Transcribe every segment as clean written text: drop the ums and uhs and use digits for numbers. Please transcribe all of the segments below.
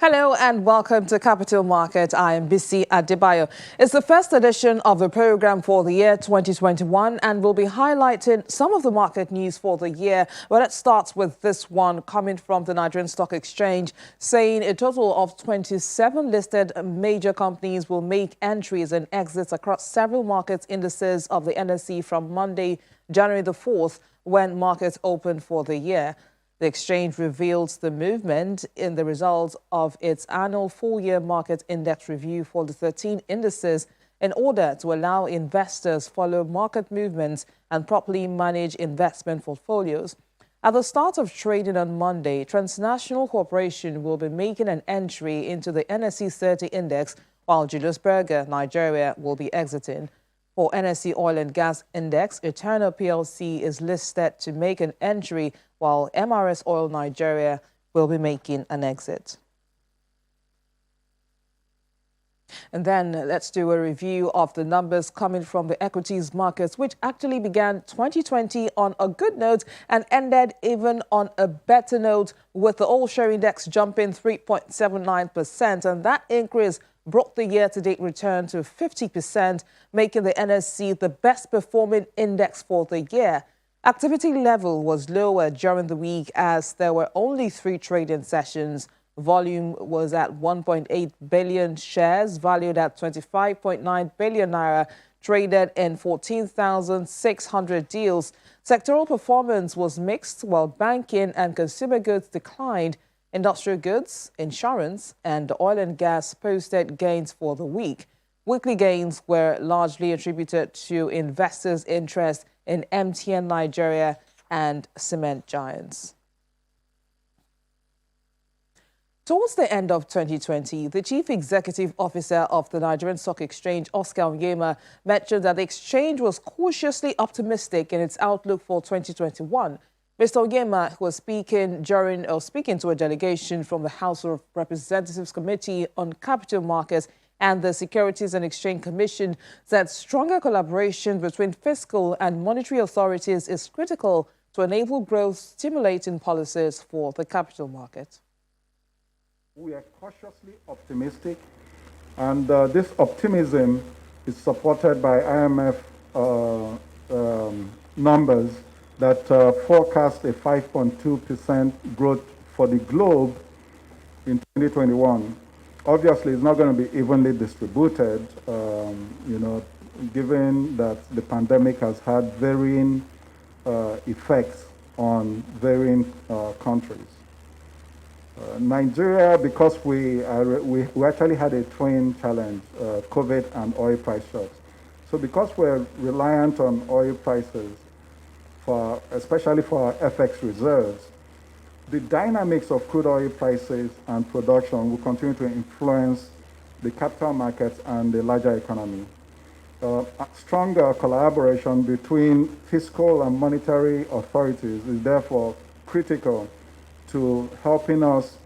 Hello and welcome to Capital Market. I am Bisi Adebayo. It's the first edition of the program for the year 2021 and we'll be highlighting some of the market news for the year. Well, let's start with this one coming from the Nigerian Stock Exchange, saying a total of 27 listed major companies will make entries and exits across several market indices of the NSE from Monday, January the 4th, when markets opened for the year. The exchange reveals the movement in the results of its annual full-year market index review for the 13 indices in order to allow investors follow market movements and properly manage investment portfolios. At the start of trading on Monday, Transnational Corporation will be making an entry into the NSE 30 index, while Julius Berger, Nigeria, will be exiting. For NSE Oil and Gas Index, Eternal PLC is listed to make an entry, while MRS Oil Nigeria will be making an exit. And then let's do a review of the numbers coming from the equities markets, which actually began 2020 on a good note and ended even on a better note, with the all-share index jumping 3.79%, and that increase brought the year-to-date return to 50%, making the NSE the best-performing index for the year. Activity level was lower during the week as there were only 3 trading sessions. Volume was at 1.8 billion shares, valued at 25.9 billion naira, traded in 14,600 deals. Sectoral performance was mixed, while banking and consumer goods declined. Industrial goods, insurance, and oil and gas posted gains for the week. Weekly gains were largely attributed to investors' interest in MTN Nigeria and cement giants. Towards the end of 2020, the Chief Executive Officer of the Nigerian Stock Exchange, Oscar Onyema, mentioned that the exchange was cautiously optimistic in its outlook for 2021. Mr. Onyema was speaking to a delegation from the House of Representatives Committee on Capital Markets and the Securities and Exchange Commission, said stronger collaboration between fiscal and monetary authorities is critical to enable growth-stimulating policies for the capital market. We are cautiously optimistic, and this optimism is supported by IMF numbers that forecast a 5.2% growth for the globe in 2021. Obviously, it's not going to be evenly distributed, given that the pandemic has had varying effects on varying countries. Nigeria, because we actually had a twin challenge, COVID and oil price shocks. So because we're reliant on oil prices, especially for our FX reserves, the dynamics of crude oil prices and production will continue to influence the capital markets and the larger economy. Stronger collaboration between fiscal and monetary authorities is therefore critical to helping us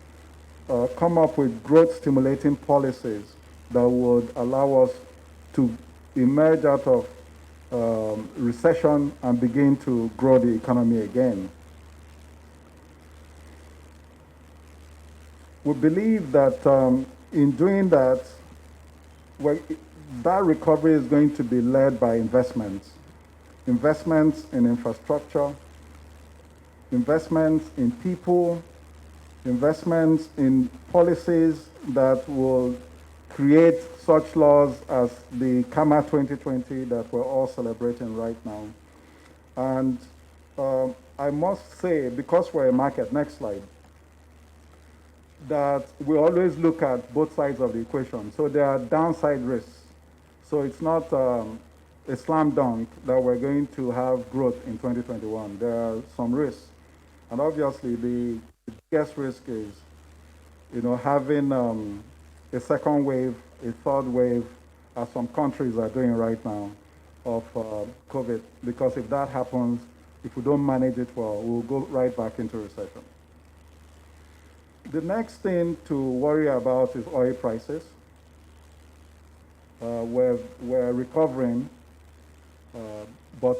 come up with growth-stimulating policies that would allow us to emerge out of recession and begin to grow the economy again. We believe that in doing that, that recovery is going to be led by investments in infrastructure, investments in people, investments in policies that will create such laws as the CAMA 2020 that we're all celebrating right now. And I must say, because we're a market, next slide, that we always look at both sides of the equation. So there are downside risks. So it's not a slam dunk that we're going to have growth in 2021. There are some risks. And obviously the biggest risk is, having a second wave, a third wave, as some countries are doing right now, of COVID. Because if that happens, if we don't manage it well, we'll go right back into recession. The next thing to worry about is oil prices. We're recovering, but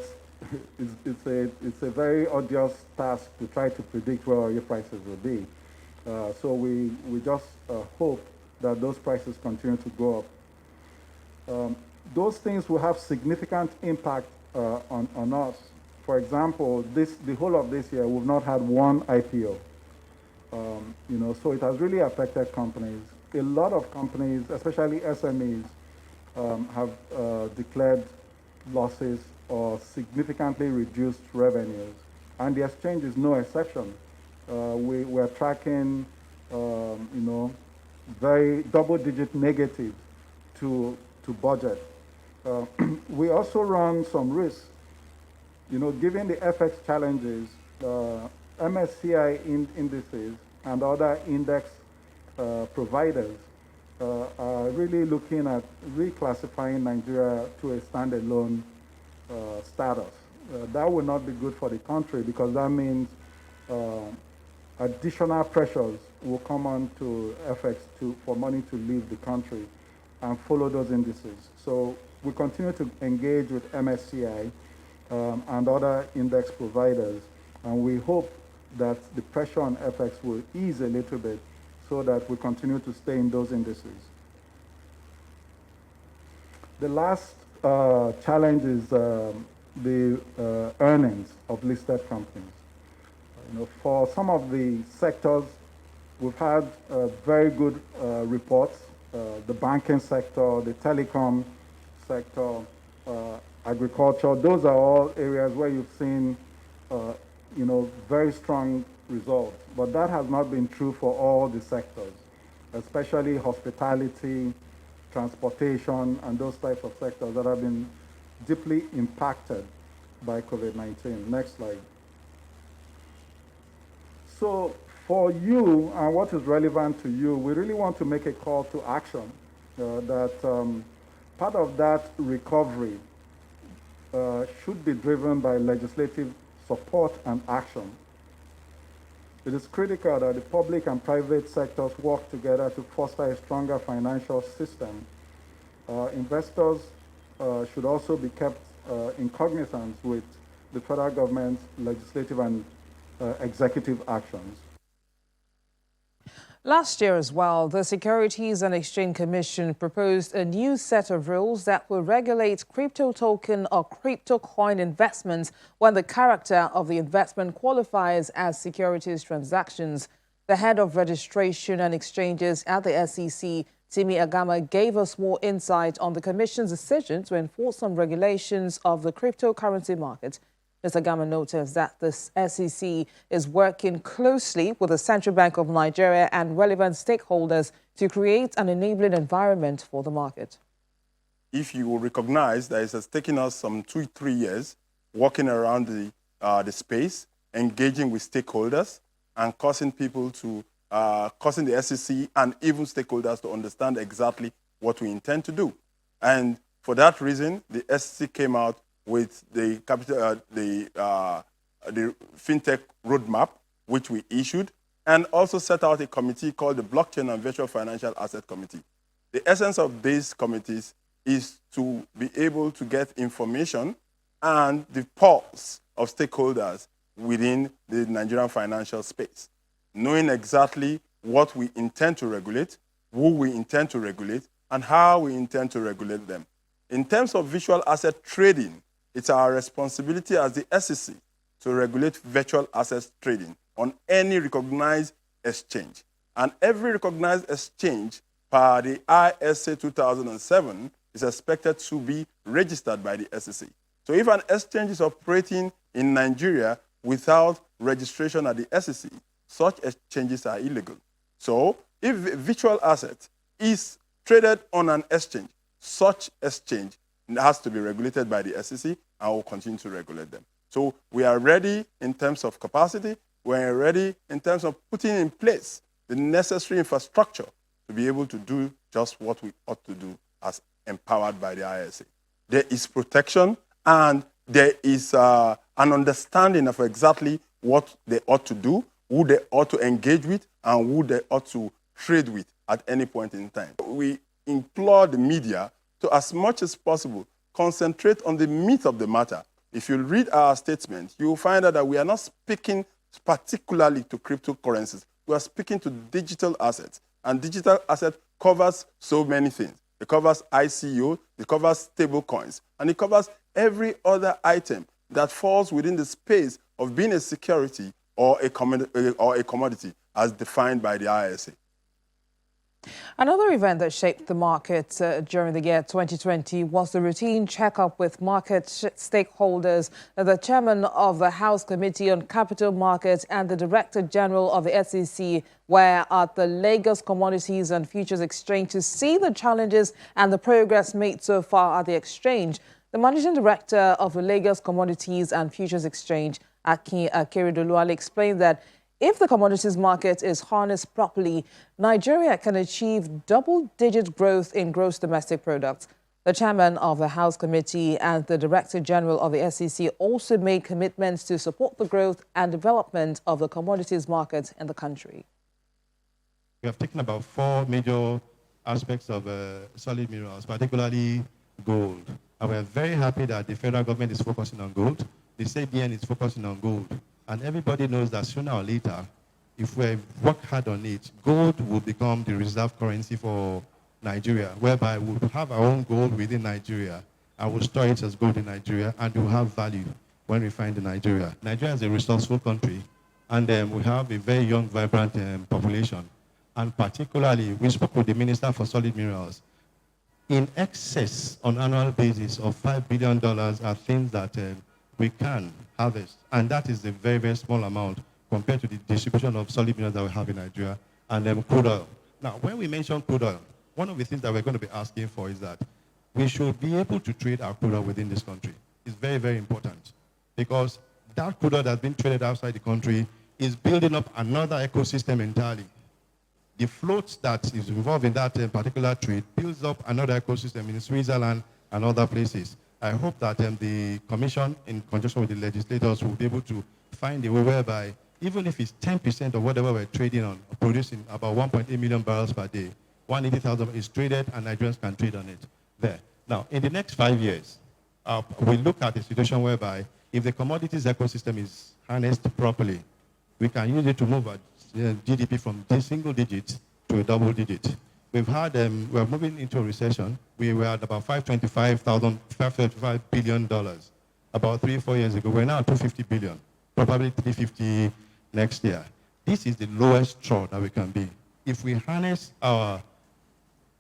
it's a very odious task to try to predict where oil prices will be. So we just hope that those prices continue to go up. Those things will have significant impact on us. For example, the whole of this year, we've not had one IPO. So it has really affected companies. A lot of companies, especially SMEs, have declared losses or significantly reduced revenues, and the exchange is no exception. We're tracking, very double-digit negative to budget. We also run some risks. Given the FX challenges, MSCI indices and other index providers are really looking at reclassifying Nigeria to a standalone status. That will not be good for the country because that means additional pressures will come on to FX for money to leave the country and follow those indices. So we continue to engage with MSCI and other index providers, and we hope that the pressure on FX will ease a little bit so that we continue to stay in those indices. The last challenge is the earnings of listed companies. For some of the sectors, we've had very good reports. The banking sector, the telecom sector, agriculture, those are all areas where you've seen very strong results. But that has not been true for all the sectors, especially hospitality, transportation, and those types of sectors that have been deeply impacted by COVID-19. Next slide. So for you, and what is relevant to you, we really want to make a call to action that part of that recovery should be driven by legislative support and action. It is critical that the public and private sectors work together to foster a stronger financial system. Investors should also be kept in cognizance with the federal government's legislative and executive actions. Last year as well, the Securities and Exchange Commission proposed a new set of rules that will regulate crypto token or crypto coin investments when the character of the investment qualifies as securities transactions. The head of registration and exchanges at the SEC, Timi Agama, gave us more insight on the Commission's decision to enforce some regulations of the cryptocurrency market. Mr. Agama noted that the SEC is working closely with the Central Bank of Nigeria and relevant stakeholders to create an enabling environment for the market. If you will recognize that it has taken us some 2-3 years walking around the space, engaging with stakeholders and causing the SEC and even stakeholders to understand exactly what we intend to do. And for that reason, the SEC came out with the fintech roadmap, which we issued, and also set out a committee called the Blockchain and Virtual Financial Asset Committee. The essence of these committees is to be able to get information and the pulse of stakeholders within the Nigerian financial space, knowing exactly what we intend to regulate, who we intend to regulate, and how we intend to regulate them. In terms of virtual asset trading, it's our responsibility as the SEC to regulate virtual assets trading on any recognized exchange. And every recognized exchange per the ISA 2007 is expected to be registered by the SEC. So if an exchange is operating in Nigeria without registration at the SEC, such exchanges are illegal. So if a virtual asset is traded on an exchange, such exchange has to be regulated by the SEC, and will continue to regulate them. So we are ready in terms of capacity. We are ready in terms of putting in place the necessary infrastructure to be able to do just what we ought to do as empowered by the ISA. There is protection, and there is an understanding of exactly what they ought to do, who they ought to engage with, and who they ought to trade with at any point in time. We implore the media to, as much as possible, concentrate on the meat of the matter. If you read our statement, you will find out that we are not speaking particularly to cryptocurrencies. we are speaking to digital assets. And digital asset covers so many things. It covers ICO, it covers stable coins, and it covers every other item that falls within the space of being a security or a commodity as defined by the ISA. Another event that shaped the market during the year 2020 was the routine checkup with market stakeholders. The chairman of the House Committee on Capital Markets and the Director General of the SEC were at the Lagos Commodities and Futures Exchange to see the challenges and the progress made so far at the exchange. The Managing Director of the Lagos Commodities and Futures Exchange, Akin Akeredoluwale, explained that if the commodities market is harnessed properly, Nigeria can achieve double-digit growth in gross domestic products. The chairman of the House Committee and the Director General of the SEC also made commitments to support the growth and development of the commodities market in the country. We have taken about 4 major aspects of solid minerals, particularly gold. And we are very happy that the federal government is focusing on gold. The CBN is focusing on gold. And everybody knows that sooner or later, if we work hard on it, gold will become the reserve currency for Nigeria, whereby we'll have our own gold within Nigeria, and we'll store it as gold in Nigeria, and it will have value when refined in Nigeria. Nigeria is a resourceful country, and we have a very young, vibrant population. And particularly, we spoke with the Minister for Solid Minerals. In excess, on an annual basis, of $5 billion are things that we can harvest, and that is a very, very small amount compared to the distribution of solid minerals that we have in Nigeria, and crude oil. Now, when we mention crude oil, one of the things that we're going to be asking for is that we should be able to trade our crude oil within this country. It's very, very important, because that crude oil that's been traded outside the country is building up another ecosystem entirely. The float that is involved in that particular trade builds up another ecosystem in Switzerland and other places. I hope that the Commission, in conjunction with the legislators, will be able to find a way whereby, even if it's 10% of whatever we're trading on, producing about 1.8 million barrels per day, 180,000 is traded, and Nigerians can trade on it there. Now, in the next 5 years, we look at a situation whereby, if the commodities ecosystem is harnessed properly, we can use it to move our GDP from single digits to a double digit. We've had, we're moving into a recession. We were at about $525 billion about 3 or 4 years ago. We're now at $250 billion, probably $350 next year. This is the lowest straw that we can be. If we harness our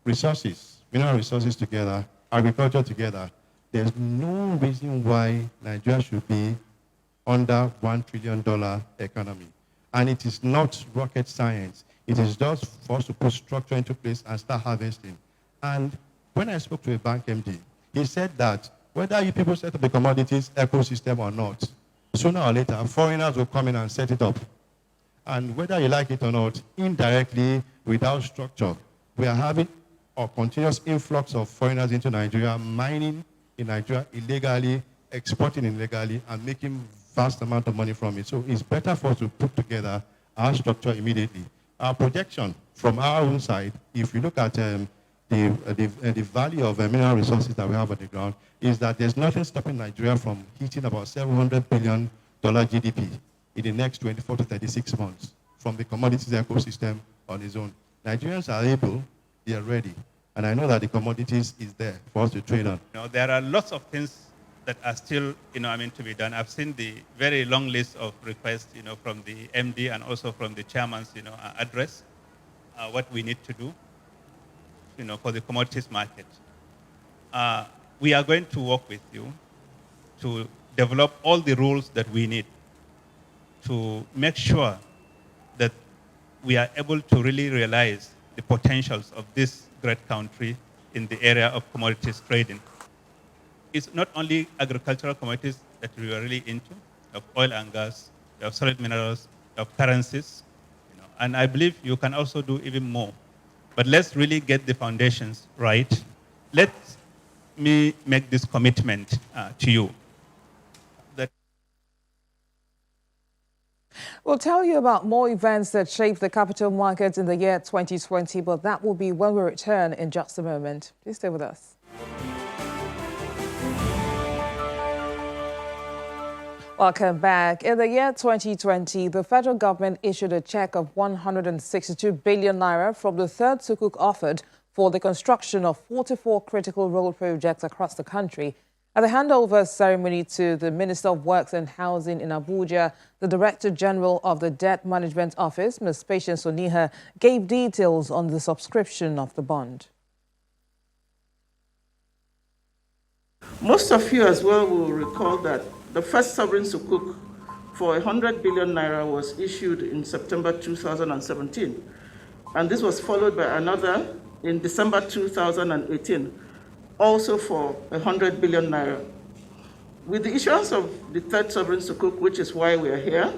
resources, mineral resources together, agriculture together, there's no reason why Nigeria should be under $1 trillion economy. And it is not rocket science. It is just for us to put structure into place and start harvesting. And when I spoke to a bank MD, he said that whether you people set up the commodities ecosystem or not, sooner or later, foreigners will come in and set it up. And whether you like it or not, indirectly, without structure, we are having a continuous influx of foreigners into Nigeria, mining in Nigeria illegally, exporting illegally, and making vast amount of money from it. So it's better for us to put together our structure immediately. Our projection from our own side, if you look at the value of mineral resources that we have on the ground, is that there's nothing stopping Nigeria from hitting about $700 billion GDP in the next 24 to 36 months from the commodities ecosystem on its own. Nigerians are able, they are ready, and I know that the commodities is there for us to trade on. There are lots of things that are still, to be done. I've seen the very long list of requests, from the MD and also from the chairman's, address, what we need to do, for the commodities market. We are going to work with you to develop all the rules that we need to make sure that we are able to really realize the potentials of this great country in the area of commodities trading. It's not only agricultural commodities that we are really into, of oil and gas, of solid minerals, of currencies, and I believe you can also do even more. But let's really get the foundations right. Let me make this commitment to you. We'll tell you about more events that shaped the capital markets in the year 2020, but that will be when we return in just a moment. Please stay with us. Welcome back. In the year 2020, the federal government issued a check of 162 billion naira from the third sukuk offered for the construction of 44 critical road projects across the country. At the handover ceremony to the Minister of Works and Housing in Abuja, the Director General of the Debt Management Office, Ms. Patience Oniha, gave details on the subscription of the bond. Most of you as well will recall that the first sovereign sukuk for 100 billion naira was issued in September 2017. And this was followed by another in December 2018, also for 100 billion naira. With the issuance of the third sovereign sukuk, which is why we are here,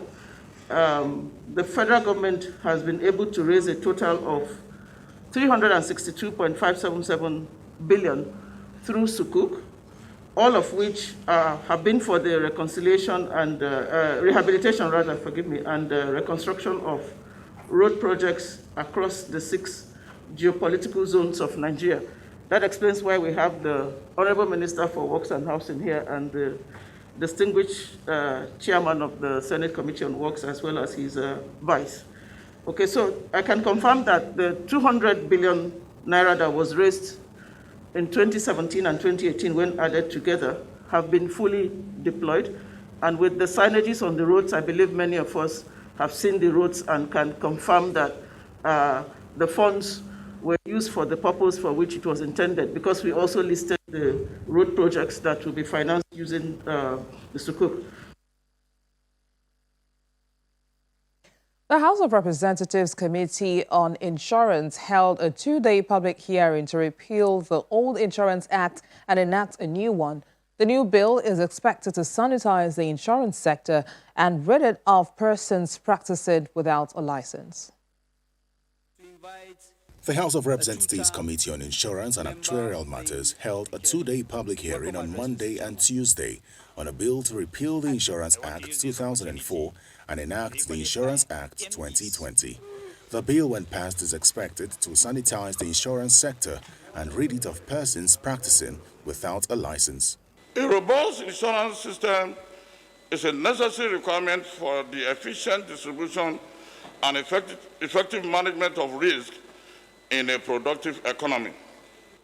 the federal government has been able to raise a total of 362.577 billion through sukuk, all of which have been for the reconciliation and rehabilitation, rather, forgive me, and reconstruction of road projects across the 6 geopolitical zones of Nigeria. That explains why we have the Honorable Minister for Works and Housing here and the distinguished chairman of the Senate Committee on Works, as well as his vice. Okay, so I can confirm that the 200 billion naira that was raised in 2017 and 2018, when added together, have been fully deployed. And with the signages on the roads, I believe many of us have seen the roads and can confirm that the funds were used for the purpose for which it was intended, because we also listed the road projects that will be financed using the sukuk. The House of Representatives Committee on Insurance held a 2-day public hearing to repeal the old Insurance Act and enact a new one. The new bill is expected to sanitize the insurance sector and rid it of persons practicing without a license. The House of Representatives Committee on Insurance and Actuarial Matters held a 2-day public hearing on Monday and Tuesday on a bill to repeal the Insurance Act 2004 and enact the Insurance Act 2020. The bill, when passed, is expected to sanitize the insurance sector and rid it of persons practicing without a license. A robust insurance system is a necessary requirement for the efficient distribution and effective management of risk in a productive economy.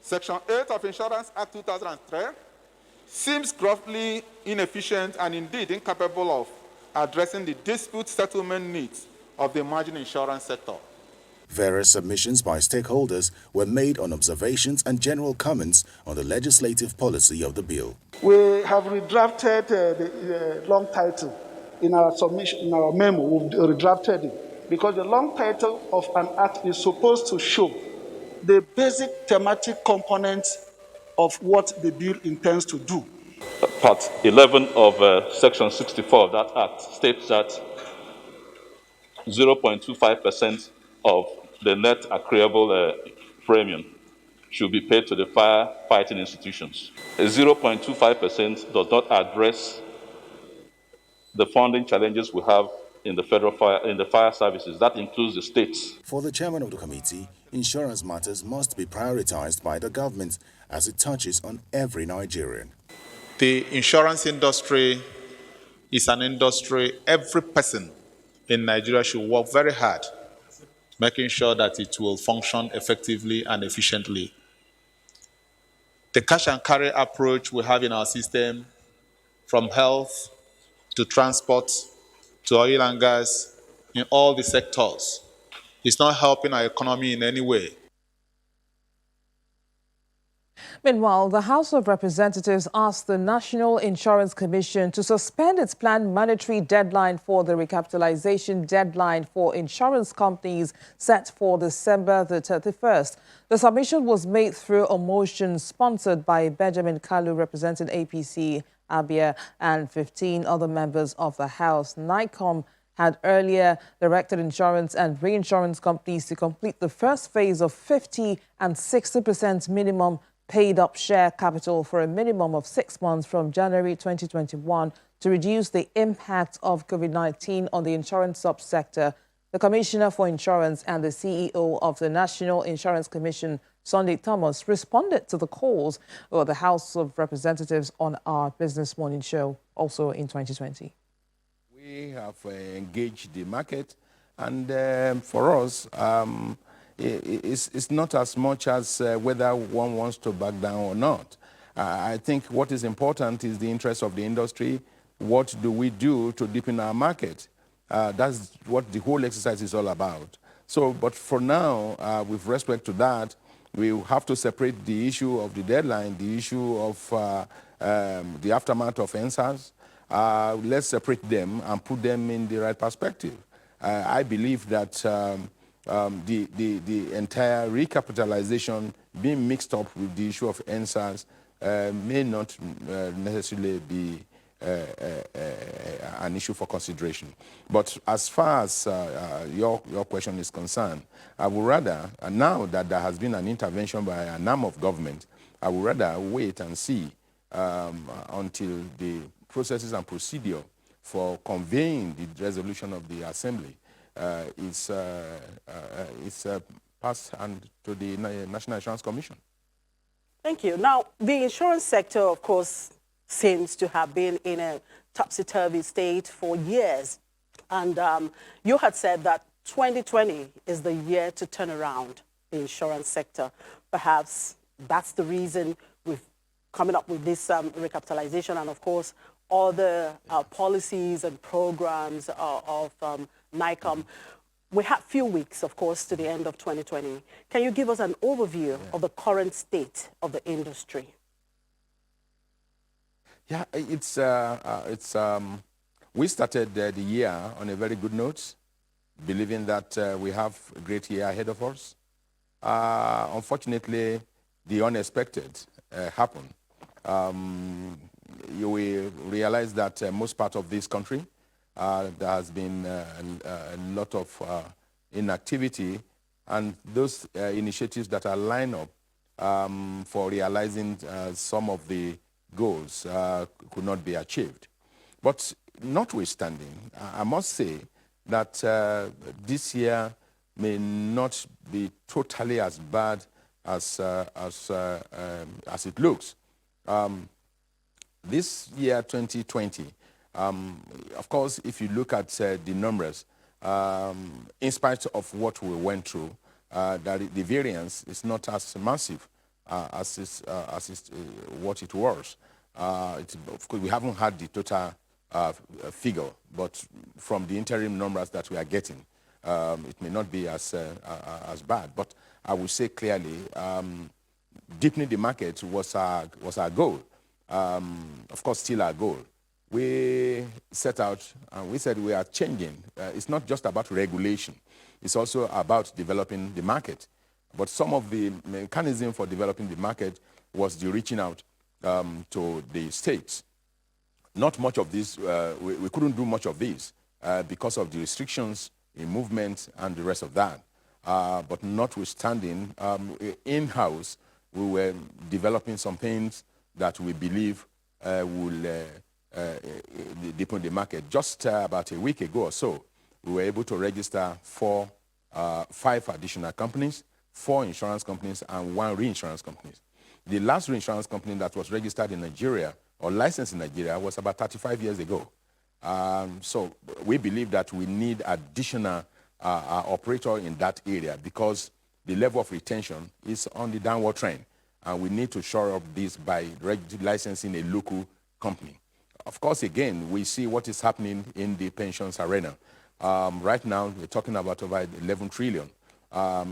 Section 8 of Insurance Act 2003 seems grossly inefficient and indeed incapable of addressing the dispute settlement needs of the emerging insurance sector. Various submissions by stakeholders were made on observations and general comments on the legislative policy of the bill. We have redrafted the long title in our submission, in our memo. We've redrafted it because the long title of an act is supposed to show the basic thematic components of what the bill intends to do. Part 11 of Section 64 of that Act states that 0.25% of the net accruable premium should be paid to the firefighting institutions. 0.25% does not address the funding challenges we have in the fire services. That includes the states. For the chairman of the committee, insurance matters must be prioritized by the government as it touches on every Nigerian. The insurance industry is an industry every person in Nigeria should work very hard, making sure that it will function effectively and efficiently. The cash and carry approach we have in our system, from health to transport to oil and gas, in all the sectors, is not helping our economy in any way. Meanwhile, the House of Representatives asked the National Insurance Commission to suspend its planned mandatory deadline for the recapitalization deadline for insurance companies set for December the 31st. The submission was made through a motion sponsored by Benjamin Kalu, representing APC, Abia, and 15 other members of the House. NICOM had earlier directed insurance and reinsurance companies to complete the first phase of 50 and 60% minimum paid-up share capital for a minimum of 6 months from January 2021 to reduce the impact of COVID-19 on the insurance subsector. The Commissioner for Insurance and the CEO of the National Insurance Commission, Sunday Thomas, responded to the calls of the House of Representatives on our Business Morning show, also in 2020. We have engaged the market, and for us, it's not as much as whether one wants to back down or not. I think what is important is the interest of the industry. What do we do to deepen our market? That's what the whole exercise is all about. So, but for now, with respect to that, we have to separate the issue of the deadline, the issue of the aftermath of NSAS. Let's separate them and put them in the right perspective. I believe that the entire recapitalization being mixed up with the issue of NSAS may not necessarily be an issue for consideration. But as far as your question is concerned, I would rather, now that there has been an intervention by an arm of government, I would rather wait and see until the processes and procedure for conveying the resolution of the Assembly is passed and to the National Insurance Commission. Thank you. Now, the insurance sector, of course, seems to have been in a topsy-turvy state for years. And you had said that 2020 is the year to turn around the insurance sector. Perhaps that's the reason we've coming up with this recapitalization and, of course, all the policies and programs of NICOM. We have few weeks, of course, to the end of 2020. Can you give us an overview of the current state of the industry? Yeah, we started the year on a very good note, believing that we have a great year ahead of us. Unfortunately, the unexpected happened. You will realize that most part of this country, there has been a lot of inactivity, and those initiatives that are lined up for realizing some of the goals could not be achieved. But notwithstanding, I must say that this year may not be totally as bad as it looks. This year, 2020, of course, if you look at the numbers, in spite of what we went through, that the variance is not as massive as what it was. Of course, we haven't had the total figure, but from the interim numbers that we are getting, it may not be as bad. But I would say clearly, deepening the market was our goal. Of course, still our goal. We set out and we said we are changing. It's not just about regulation. It's also about developing the market. But some of the mechanism for developing the market was the reaching out to the states. Not much of this, we couldn't do much of this because of the restrictions in movement and the rest of that. But notwithstanding, in-house, we were developing some things that we believe will deepen the market. Just about a week ago or so, we were able to register 5 additional companies, 4 insurance companies, and 1 reinsurance company. The last reinsurance company that was registered in Nigeria or licensed in Nigeria was about 35 years ago. So we believe that we need additional operator in that area because the level of retention is on the downward trend. And we need to shore up this by licensing a local company. Of course, again, we see what is happening in the pensions arena. Right now, we're talking about over 11 trillion. The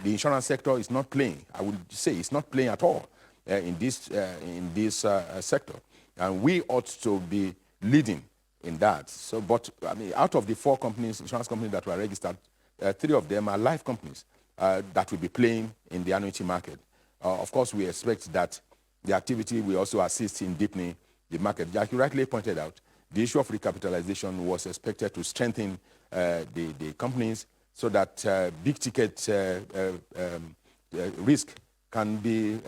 insurance sector is not playing. I would say it's not playing at all in this sector. And we ought to be leading in that. So, but I mean, out of the 4 companies, insurance companies that were registered, 3 of them are life companies that will be playing in the annuity market. Of course, we expect that the activity will also assist in deepening the market. Like you rightly pointed out, the issue of recapitalization was expected to strengthen the companies so that big ticket risk can be...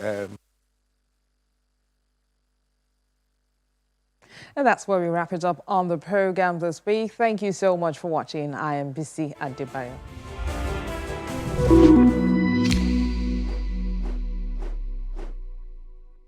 And that's where we wrap it up on the program this week. Thank you so much for watching. I am Bisi Adebayo.